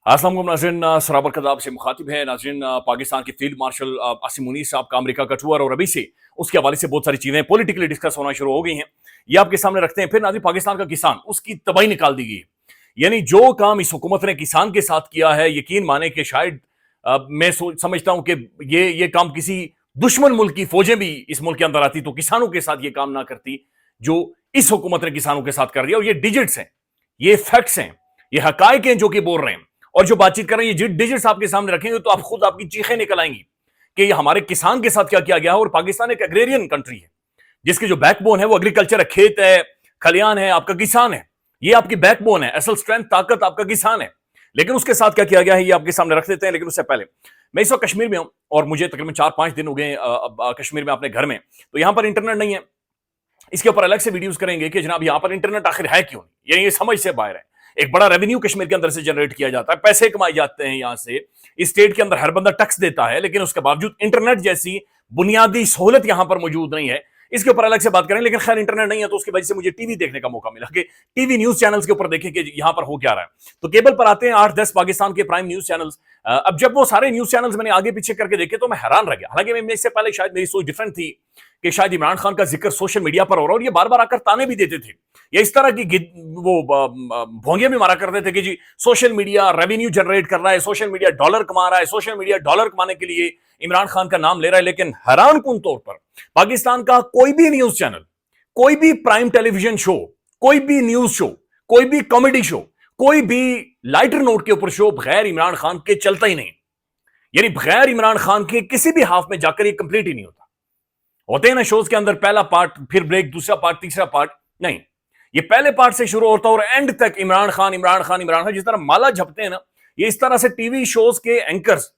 अस्सलाम वालेकुम नाज़रीन, सराबर कदाब से मुखातिब है नाज़रीन। पाकिस्तान के फील्ड मार्शल आसिम मुनीर साहब का अमेरिका का टूर और अभी से उसके हवाले से बहुत सारी चीजें पॉलिटिकली डिस्कस होना शुरू हो गई हैं। ये आपके सामने रखते हैं। फिर नाज़रीन, पाकिस्तान का किसान, उसकी तबाही निकाल दी गई है। यानी जो काम इस हुकूमत ने किसान के साथ किया है, यकीन माने कि शायद मैं समझता हूं कि ये काम किसी दुश्मन मुल्क की फौजें भी इस मुल्क के अंदर आती तो किसानों के साथ ये काम ना करती जो इस हुकूमत ने किसानों के साथ कर दिया। और ये डिजिट्स हैं, ये फैक्ट्स हैं, ये हकायक हैं जो कि बोल रहे हैं और जो बातचीत कर रहे हैं। ये डिजिट्स आपके सामने रखेंगे तो आप खुद आपकी चीखें निकल आएंगी कि ये हमारे किसान के साथ क्या किया गया है। और पाकिस्तान एक एग्रेरियन कंट्री है जिसकी जो बैकबोन है वो एग्रीकल्चर है, खेत है, खलियान है, आपका किसान है। ये आपकी बैकबोन है, असल स्ट्रेंथ, ताकत आपका किसान है। लेकिन उसके साथ क्या किया गया है ये आपके सामने रख देते हैं। लेकिन उससे पहले, मैं इस वक्त कश्मीर में हूं और मुझे तकरीबन 4-5 दिन हो गए कश्मीर में अपने घर में। तो यहां पर इंटरनेट नहीं है। इसके ऊपर अलग से वीडियोस करेंगे कि जनाब यहां पर इंटरनेट आखिर है क्यों नहीं। ये समझ से बाहर है। एक बड़ा रेवेन्यू कश्मीर के अंदर से जनरेट किया जाता है, पैसे कमाए जाते हैं यहां से। इस स्टेट के अंदर हर बंदा टैक्स देता है, लेकिन उसके बावजूद इंटरनेट जैसी बुनियादी सहूलत यहां पर मौजूद नहीं है। इसके ऊपर अलग से बात करें। लेकिन खैर, इंटरनेट नहीं है तो उसकी वजह से मुझे टीवी देखने का मौका मिला कि टीवी न्यूज चैनल्स के ऊपर देखें कि यहां पर हो क्या रहा है। तो केबल पर आते हैं 8-10 पाकिस्तान के प्राइम न्यूज चैनल्स। अब जब वो सारे न्यूज चैनल्स मैंने आगे पीछे करके देखे तो मैं हैरान रह गया। हालांकि मैं इससे पहले शायद मेरी सोच डिफरेंट थी कि शायद इमरान खान का जिक्र सोशल मीडिया पर हो रहा है और ये बार बार आकर ताने भी देते थे या इस तरह की वो भोंगे भी मारा करते थे कि जी सोशल मीडिया रेवेन्यू जनरेट कर रहा है, सोशल मीडिया डॉलर कमा रहा है, सोशल मीडिया डॉलर कमाने के लिए इमरान खान का नाम ले रहा है। लेकिन हैरान कुन तौर पर पाकिस्तान का कोई भी न्यूज चैनल, कोई भी प्राइम टेलीविजन शो, कोई भी न्यूज शो, कोई भी कॉमेडी शो, कोई भी लाइटर नोट के ऊपर शो बगैर इमरान खान के चलता ही नहीं। यानी बगैर इमरान खान के किसी भी हाफ में जाकर ये कंप्लीट ही नहीं होता। होते हैं ना शोज के अंदर पहला पार्ट, फिर ब्रेक, दूसरा पार्ट, तीसरा पार्ट, नहीं, ये पहले पार्ट से शुरू होता है और एंड तक इमरान खान इमरान खान इमरान खान। जिस तरह माला झपते हैं ना, ये इस तरह से टीवी शोज के एंकर्स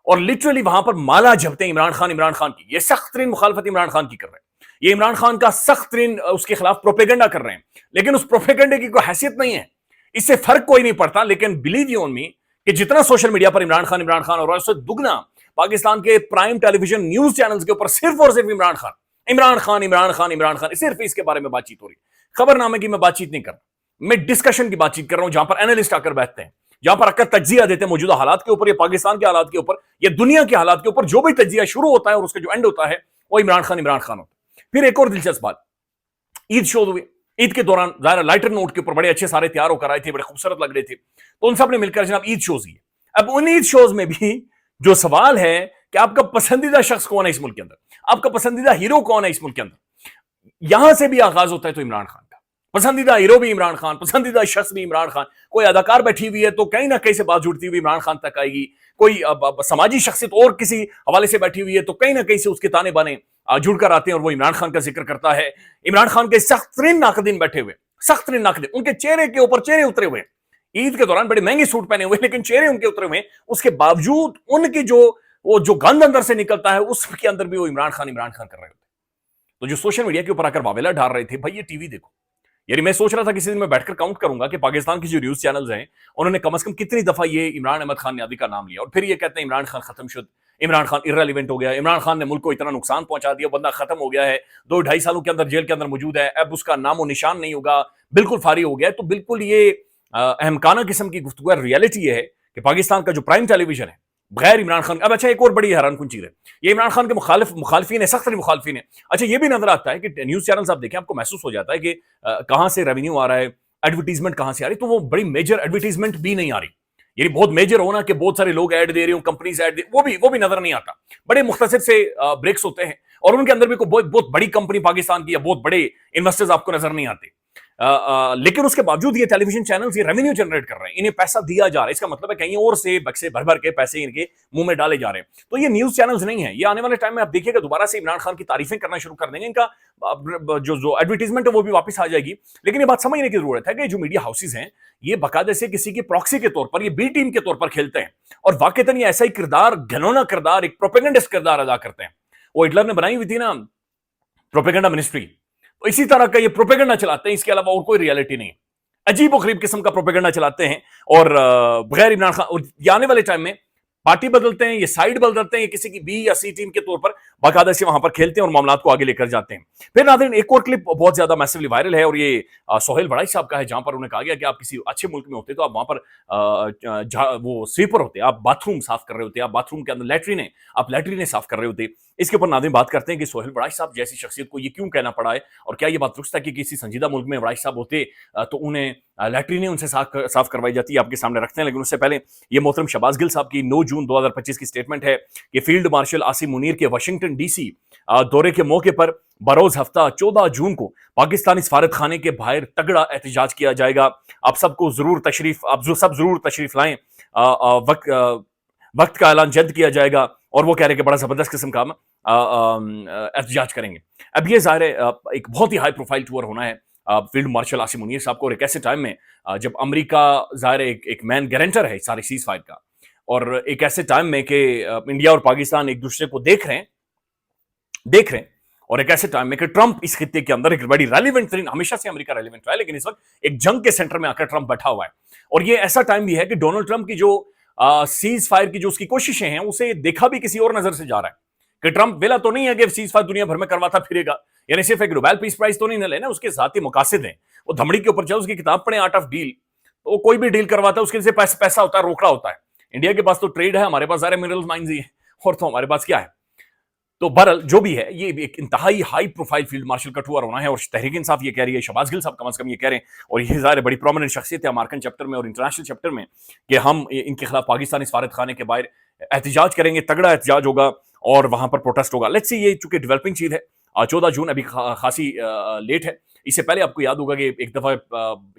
और लिटरली वहां पर माला झपते हैं इमरान खान की। ये सख्त तरीन मुखालफत इमरान खान की कर रहे हैं, ये इमरान खान का सख्त तरीन उसके खिलाफ प्रोपेगेंडा कर रहे हैं। लेकिन उस प्रोपेगेंडे की कोई हैसियत नहीं है, इससे फर्क कोई नहीं पड़ता। लेकिन बिलीव यू ऑन मी कि जितना सोशल मीडिया पर इमरान खान हो रहा है, उससे दुगना पाकिस्तान के प्राइम टेलीविजन न्यूज चैनल्स के ऊपर सिर्फ और सिर्फ इमरान खान इमरान खान इमरान खान इमरान खान, सिर्फ इसके बारे में बातचीत हो रही। खबरनामे की मैं बातचीत नहीं कर रहा, मैं डिस्कशन की बातचीत कर रहा हूं, जहां पर एनालिस्ट आकर बैठते हैं, जहां पर आकर तज्जिया देते हैं मौजूदा हालात के ऊपर, या पाकिस्तान के हालात के ऊपर, या दुनिया के हालात के ऊपर। जो भी तज्जिया शुरू होता है और उसका जो एंड होता है वो इमरान खान होता है। फिर एक और दिलचस्प बात, ईद शो हुए। ईद के दौरान ज़ाहिर लाइटर नोट के ऊपर बड़े अच्छे सारे तैयार होकर आए थे, बड़े खूबसूरत लग रहे थे। तो उन सब ने मिलकर जनाब ईद शोज किए। अब उन ईद शोज में भी जो सवाल है कि आपका पसंदीदा शख्स कौन है इस मुल्क के अंदर, आपका पसंदीदा हीरो कौन है इस मुल्क के अंदर, यहां से भी आगाज होता है तो इमरान खान का। पसंदीदा हीरो भी इमरान खान, पसंदीदा शख्स भी इमरान खान। कोई अदाकार बैठी हुई है तो कहीं ना कहीं से बात जुड़ती हुई इमरान खान तक आएगी। कोई समाजी शख्सियत और किसी हवाले से बैठी हुई है तो कहीं ना कहीं से उसके ताने बाने जुड़कर आते हैं और वो इमरान खान का जिक्र करता है। इमरान खान के सख्त तरीन नाकदीन बैठे हुए, सख्त तरीन नाकदीन, उनके चेहरे के ऊपर चेहरे उतरे हुए। ईद के दौरान बड़े महंगे सूट पहने हुए, लेकिन चेहरे उनके उतरे हुए। उसके बावजूद उनकी जो गंद अंदर से निकलता है उसके अंदर भी वो इमरान खान कर रहे होते। तो जो सोशल मीडिया के ऊपर आकर वावेला डाल रहे थे, भाई ये टीवी देखो। यानी मैं सोच रहा था किसी दिन मैं बैठकर काउंट करूंगा कि पाकिस्तान की जो न्यूज चैनल्स हैं उन्होंने कम से कम कितनी दफा ये इमरान अहमद खान नियादी का नाम लिया और फिर ये कहते हैं इमरान खान खत्म शुद, इमरान खान इररेलेवेंट हो गया, इमरान खान ने मुल्क को इतना नुकसान पहुंचा दिया, बंदा खत्म हो गया है, 2-2.5 सालों के अंदर जेल के अंदर मौजूद है, अब उसका नामो निशान नहीं होगा, बिल्कुल फारिग हो गया है। तो बिल्कुल ये अहमकाना किस्म की गुफ्तगू है। रियलिटी ये है कि पाकिस्तान का जो प्राइम टेलीविजन है बगैर इमरान खान। अब अच्छा, एक और बड़ी हैरान कुन चीज है, ये इमरान खान के मुखालिफिन है, सख्त मुखालिफिन है। अच्छा, ये भी नजर आता है कि न्यूज चैनल्स आप देखें, आपको महसूस हो जाता है कि कहां से रेवेन्यू आ रहा है, एडवर्टीजमेंट कहां से आ रही। तो वो बड़ी मेजर एडवर्टीजमेंट भी नहीं आ रही। यानी बहुत मेजर होना कि बहुत सारे लोग ऐड दे रहे हो, कंपनीज ऐड दे, वो भी नजर नहीं आता। बड़े मुख्तसर से ब्रेक्स होते हैं और उनके अंदर भी कोई बहुत बड़ी कंपनी पाकिस्तान की या बहुत बड़े इन्वेस्टर्स आपको नजर नहीं आते। लेकिन उसके बावजूद ये टेलीविजन चैनल्स ये रेवेन्यू जनरेट कर रहे हैं, इन्हें पैसा दिया जा रहा है। इसका मतलब है कहीं और से बक्से भर भर के पैसे इनके मुंह में डाले जा रहे हैं। तो ये न्यूज चैनल्स नहीं है। ये आने वाले टाइम में आप देखिएगा दोबारा से इमरान खान की तारीफें करना शुरू कर देंगे। इनका जो एडवर्टीजमेंट है वो भी वापस आ जाएगी। लेकिन ये बात समझने की जरूरत है कि जो मीडिया हाउसेज हैं ये बाकायदे से किसी की प्रॉक्सी के तौर पर, ये बी टीम के तौर पर खेलते हैं और वाकईतन ये ऐसा ही किरदार, घनौना किरदार, एक प्रोपेगेंडिस्ट किरदार अदा करते हैं। वो हिटलर ने बनाई हुई थी ना प्रोपेगेंडा मिनिस्ट्री, तो इसी तरह का ये प्रोपेगेंडा चलाते हैं, इसके अलावा और कोई रियलिटी नहीं। अजीब और गरीब किस्म का प्रोपेगेंडा चलाते हैं और बगैर इमरान खान। और आने वाले टाइम में पार्टी बदलते हैं, ये साइड बदलते हैं, ये किसी की बी या सी टीम के तौर पर बाकायदा से वहां पर खेलते हैं और मामलात को आगे लेकर जाते हैं। फिर नाज़रीन एक और क्लिप बहुत ज्यादा मैसिवली वायरल है और ये सोहेल बड़ाई साहब का है, जहां पर उन्हें कहा गया कि आप किसी अच्छे मुल्क में होते तो आप वहां पर वो स्वीपर होते, आप बाथरूम साफ कर रहे होते, आप बाथरूम के अंदर लैट्रिन आप लैट्रिन साफ कर रहे होते। इसके ऊपर नाज़रीन बात करते हैं कि सोहेल बड़ाई साहब जैसी शख्सियत को ये क्यों कहना पड़ा है और क्या ये बात दुरुस्त है कि किसी संजीदा मुल्क में बड़ाई साहब होते तो उन्हें लैट्रिनें उनसे साफ करवाई जाती है। आपके सामने रखते हैं, लेकिन उससे पहले ये मोहतरम शहबाज गिल साहब की 9 जून 2025 की स्टेटमेंट है कि फील्ड मार्शल आसिम मुनीर के वाशिंगटन डीसी दौरे के मौके पर बरोज हफ्ता 14 जून को पाकिस्तानी सफारत खाने के बाहर तगड़ा एहतजाज किया जाएगा। आप सबको जरूर तशरीफ लाएं, वक्त का ऐलान जल्द किया जाएगा। और वो कह रहे हैं कि बड़ा जबरदस्त किस्म का एहतजाज करेंगे। अब ये ज़ाहिर है एक बहुत ही हाई प्रोफाइल टूर होना है फील्ड मार्शल आसिम मुनीर साहब को, और एक ऐसे टाइम में जब अमेरिका ज़ाहिर एक मैन गारंटर है सारे सीज फायर का, और एक ऐसे टाइम में कि इंडिया और पाकिस्तान एक दूसरे को देख रहे हैं और एक ऐसे टाइम में कि ट्रंप इस खित्ते के अंदर एक बड़ी रेलिवेंट तरीन, हमेशा से अमेरिका रेलिवेंट रहा है, लेकिन इस वक्त एक जंग के सेंटर में आकर ट्रंप बैठा हुआ है। और ये ऐसा टाइम भी है कि डोनाल्ड ट्रंप की जो सीज फायर की जो उसकी कोशिशें हैं उसे देखा भी किसी और नजर से जा रहा है कि ट्रंप वेला तो नहीं है कि सीज फायर दुनिया भर में करवाता फिरेगा, यानी सिर्फ एक नोबेल पीस प्राइज तो नहीं लेना, उसके साथ ही मकासद हैं। वो धमड़ी के ऊपर चल, उसकी किताब पढ़े आर्ट ऑफ डील, तो कोई भी डील करवाता है उसके लिए पैसा होता है, रोकड़ा होता है। इंडिया के पास तो ट्रेड है, हमारे पास सारे मिनरल माइंस ही है, और तो हमारे पास क्या है। तो बहरहाल जो भी है, ये एक इंतहाई हाई प्रोफाइल फील्ड मार्शल का टूर होना है और तहरीक इंसाफ ये कह रही है, शहबाज गिल साहब कम से कम ये कह रहे हैं, और ये ज़ाहिर बड़ी प्रोमिनेंट शख्सियत है अमेरिकन चैप्टर में और इंटरनेशनल चैप्टर में, कि हम इनके खिलाफ पाकिस्तानी सफारत खाने के बाहर एहतजाज करेंगे, तगड़ा एहतजाज होगा और वहां पर प्रोटेस्ट होगा। लेट्स सी, ये चूंकि डेवलपिंग चीज है, 14 जून अभी खासी लेट है। इससे पहले आपको याद होगा कि एक दफा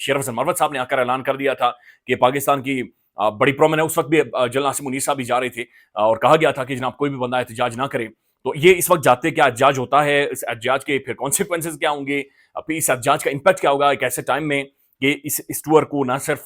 शेर हसन मरवत साहब ने आकर ऐलान कर दिया था कि पाकिस्तान की बड़ी प्रोमिनेंट, उस वक्त भी जनरल आसिम मुनीर साहब भी जा रहे थे और कहा गया था कि जनाब कोई भी बंदा एहतजाज ना करे। तो ये इस वक्त जाते क्या एहतजाज होता है, इस एहतजाज के फिर कॉन्सिक्वेंसेज क्या होंगे, फिर इस एहतजाज का इंपैक्ट क्या होगा एक ऐसे टाइम में कि इस टूर को ना सिर्फ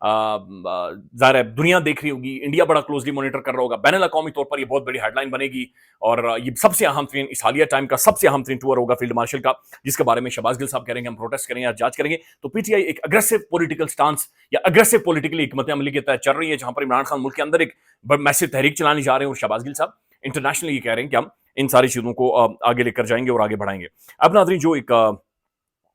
ज़ाहिर है दुनिया देख रही होगी, इंडिया बड़ा क्लोजली मॉनिटर कर रहा होगा, बैनुल अक़वामी तौर पर ये बहुत बड़ी हेडलाइन बनेगी और ये सबसे अहम तरीन, इस हालिया टाइम का सबसे अहम तरीन टूर होगा फील्ड मार्शल का, जिसके बारे में शहबाज गिल साहब करेंगे हम प्रोटेस्ट करेंगे, एहतजाज करेंगे। तो पीटीआई एक अग्रेसिव पॉलिटिकल स्टांस या अग्रेसिव पॉलिटिकली हिकमत अमली के तहत चल रही है, जहां पर इमरान खान मुल्क के अंदर एक मैसिव तहरीक चलाने जा रहे हैं और शहबाज गिल साहब इंटरनेशनली ये कह रहे हैं कि हम इन सारी चीजों को आगे लेकर जाएंगे और आगे बढ़ाएंगे। अब नाज़रीन जो एक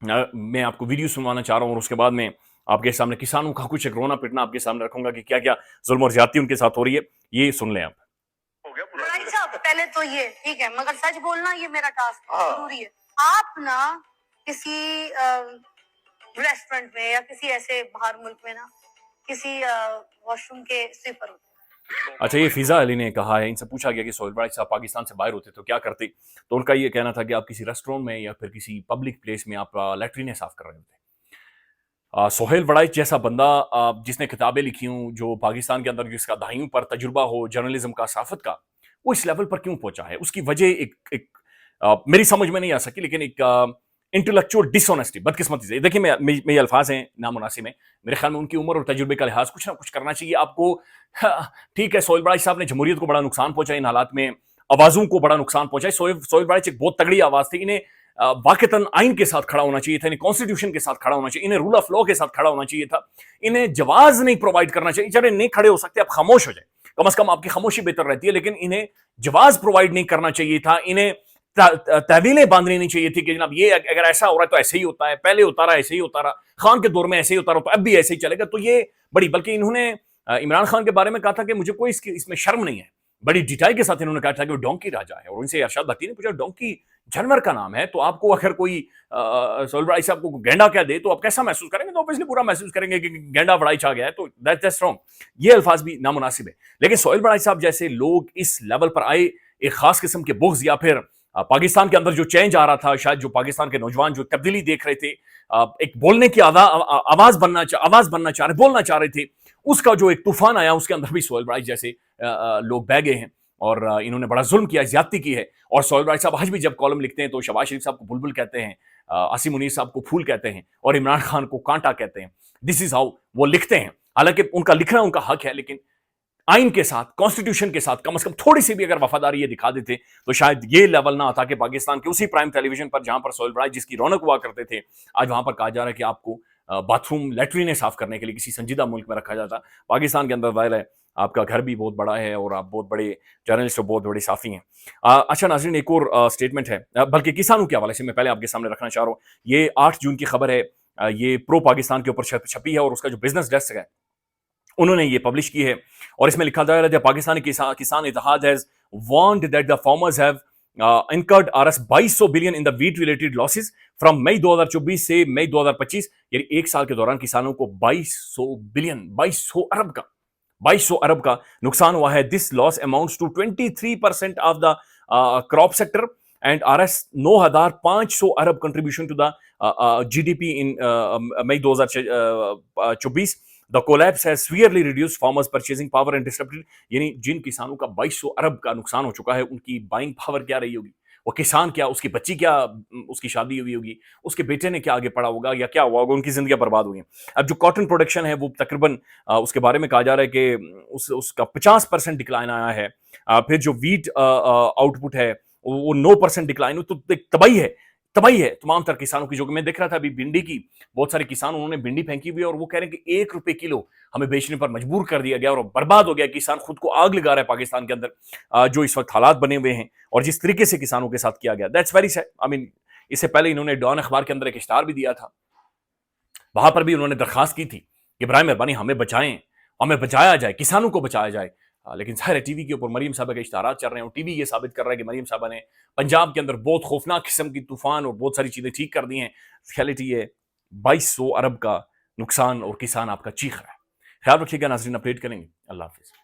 मैं आपको वीडियो सुनवाना चाह रहा हूँ और उसके बाद में आपके सामने किसानों का कुछ एक रोना पिटना आपके सामने रखूंगा कि क्या क्या जुल्म और ज्यादती उनके साथ हो रही है, ये सुन लें आप। भाई साहब पहले तो ये ठीक है, मगर सच बोलना ये मेरा टास्क जरूरी है। आप ना किसी रेस्टोरेंट में या किसी ऐसे बाहर मुल्क में ना किसी वॉशरूम के स्वीपर होते। अच्छा, ये फिजा अली ने कहा है, इनसे पूछा गया कि सोहेल बड़ाई साहब पाकिस्तान से बाहर होते तो क्या करते, तो उनका ये कहना था कि आप किसी रेस्टोरेंट में या फिर किसी पब्लिक प्लेस में आप लैट्रिनें साफ कर रहे होते। सोहेल बड़ाई जैसा बंदा जिसने किताबें लिखी हूं, जो पाकिस्तान के अंदर जिसका दहाइयों पर तजुर्बा हो जर्नलिज्म का, सहाफत का, वो इस लेवल पर क्यों पहुंचा है, उसकी वजह एक मेरी समझ में नहीं आ सकी, लेकिन एक इंटेलेक्चुअल डिसऑनेस्टी, बदकिस्मती से। देखिए मेरे अल्फाज हैं नामुनासिब हैं, मेरे ख्याल में उनकी उम्र और तजुर्बे का लिहाज कुछ ना कुछ करना चाहिए आपको। ठीक है, सोहेल बड़ाई साहब ने जमहूरियत को बड़ा नुकसान पहुंचा, इन हालात में आवाजों को बड़ा नुकसान पहुंचा। सोहेल बड़ाई एक बहुत तगड़ी आवाज थी, इन्हें वाकईतन आइन के साथ खड़ा होना चाहिए था, इन्हें कॉन्स्टिट्यूशन के साथ खड़ा होना चाहिए, इन्हें रूल ऑफ लॉ के साथ खड़ा होना चाहिए था, इन्हें जवाज नहीं प्रोवाइड करना चाहिए। चले नहीं खड़े हो सकते, आप खामोश हो जाए, कम से कम आपकी खामोशी बेहतर रहती है, लेकिन इन्हें जवाज प्रोवाइड नहीं करना चाहिए था, इन्हें तहवीलें बांधनी नहीं चाहिए थी कि जनाब ये अगर ऐसा हो रहा है तो ऐसे ही होता है, पहले होता रहा ऐसे ही होता रहा, खान के दौर में ऐसे ही होता रहा तो अब भी ऐसे ही चलेगा। तो ये बड़ी, बल्कि इन्होंने इमरान खान के बारे में कहा था कि मुझे कोई इसमें शर्म नहीं है, बड़ी डिटेल के साथ इन्होंने कहा था कि वो डोंकी राजा है, और उनसे अरशद भट्टी ने पूछा डोंकी जानवर का नाम है, तो आपको अगर कोई सोहेल बड़ाई साहब को गेंडा कह दे तो आप कैसा महसूस करेंगे, तो ऑब्वियसली बुरा महसूस करेंगे कि गेंडा बड़ाई आ गया है, तो दैट्स रॉन्ग, ये अल्फाज भी नामुनासिब है। लेकिन सोहेल बड़ाई साहब जैसे लोग इस लेवल पर आए, एक खास किस्म के बुग़्ज़ या फिर पाकिस्तान के अंदर जो चेंज आ रहा था, शायद जो पाकिस्तान के नौजवान जो तब्दीली देख रहे थे, एक बोलने की आवाज बनना चाह रहे, बोलना चाह रहे थे, उसका जो एक तूफान आया, उसके अंदर भी सोहेल बड़ाई जैसे लोग बह गए हैं और इन्होंने बड़ा जुल्म किया, ज्यादती की है। और सोहेल बड़ाई साहब आज भी जब कॉलम लिखते हैं तो शहबाज शरीफ साहब को बुलबुल कहते हैं, आसिम मुनीर साहब को फूल कहते हैं और इमरान खान को कांटा कहते हैं। दिस इज हाउ वो लिखते हैं। हालांकि उनका लिखना उनका हक है, लेकिन आइन के साथ, कॉन्स्टिट्यूशन के साथ कम से कम थोड़ी सी भी अगर वफादारी ये दिखा देते तो शायद ये लेवल ना आता कि पाकिस्तान के उसी प्राइम टेलीविजन पर जहां पर सोहेल बड़ाई जिसकी रौनक हुआ करते थे, आज वहां पर कहा जा रहा है कि आपको बाथरूम लैट्रिनें साफ करने के लिए किसी संजीदा मुल्क में रखा जाता। पाकिस्तान के अंदर वायर है آپ کا گھر بھی بہت بڑا ہے اور آپ بہت بڑے جرنلسٹ اور بہت بڑے صحافی ہیں. اچھا ناظرین، ایک اور اسٹیٹمنٹ ہے بلکہ کسانوں کے حوالے سے میں پہلے آپ کے سامنے رکھنا چاہ رہا ہوں. یہ 8 جون کی خبر ہے، یہ پرو پاکستان کے اوپر چھپی ہے اور اس کا جو بزنس ڈیسک ہے انہوں نے یہ پبلش کی ہے، اور اس میں لکھا جا رہا ہے Pakistani Kisan Ittehad has warned that the farmers have incurred Rs 2200 billion in the wheat related losses from May 2024 سے مئی 2025، یعنی ایک سال کے دوران کسانوں کو 2200 ارب کا نقصان ہوا ہے. This loss amounts to 23% of the crop sector and Rs 9500 ارب contribution to the GDP in May 2024. The collapse has severely reduced farmers' purchasing power and disrupted، یعنی جن کسانوں کا 2200 ارب کا نقصان ہو چکا ہے ان کی بائنگ پاور کیا رہی ہوگی، وہ کسان کیا، اس کی بچی کیا، اس کی شادی ہوئی ہوگی، اس کے بیٹے نے کیا آگے پڑھا ہوگا یا کیا ہوا ہوگا، ان کی زندگیاں برباد ہوئی ہیں. اب جو کاٹن پروڈکشن ہے وہ تقریباً اس کے بارے میں کہا جا رہا ہے کہ اس کا 50% ڈکلائن آیا ہے. پھر جو ویٹ آؤٹ پٹ ہے وہ 9% ڈکلائن ہو، تو تباہی ہے تمام تر کسانوں کی. جو کہ میں دیکھ رہا تھا ابھی بھنڈی کی، بہت سارے کسان انہوں نے بھنڈی پھینکی ہوئی ہے اور وہ کہہ رہے ہیں کہ 1 روپے کلو ہمیں بیچنے پر مجبور کر دیا گیا اور برباد ہو گیا. کسان خود کو آگ لگا رہا ہے پاکستان کے اندر جو اس وقت حالات بنے ہوئے ہیں اور جس طریقے سے کسانوں کے ساتھ کیا گیا. That's very sad. I mean اس سے پہلے انہوں نے ڈان اخبار کے اندر ایک اشتہار بھی دیا تھا، وہاں پر بھی انہوں نے درخواست کی تھی کہ برائے مہربانی ہمیں بچائیں، ہمیں بچایا جائے، کسانوں کو بچایا جائے. لیکن ظاہر ہے ٹی وی کے اوپر مریم صاحبہ کے اشتہارات چل رہے ہیں اور ٹی وی یہ ثابت کر رہا ہے کہ مریم صاحبہ نے پنجاب کے اندر بہت خوفناک قسم کی طوفان اور بہت ساری چیزیں ٹھیک کر دی ہیں. ریئلٹی ہے 2200 ارب کا نقصان اور کسان آپ کا چیخ رہا ہے. خیال رکھیے گا ناظرین، اپڈیٹ کریں گے. اللہ حافظ.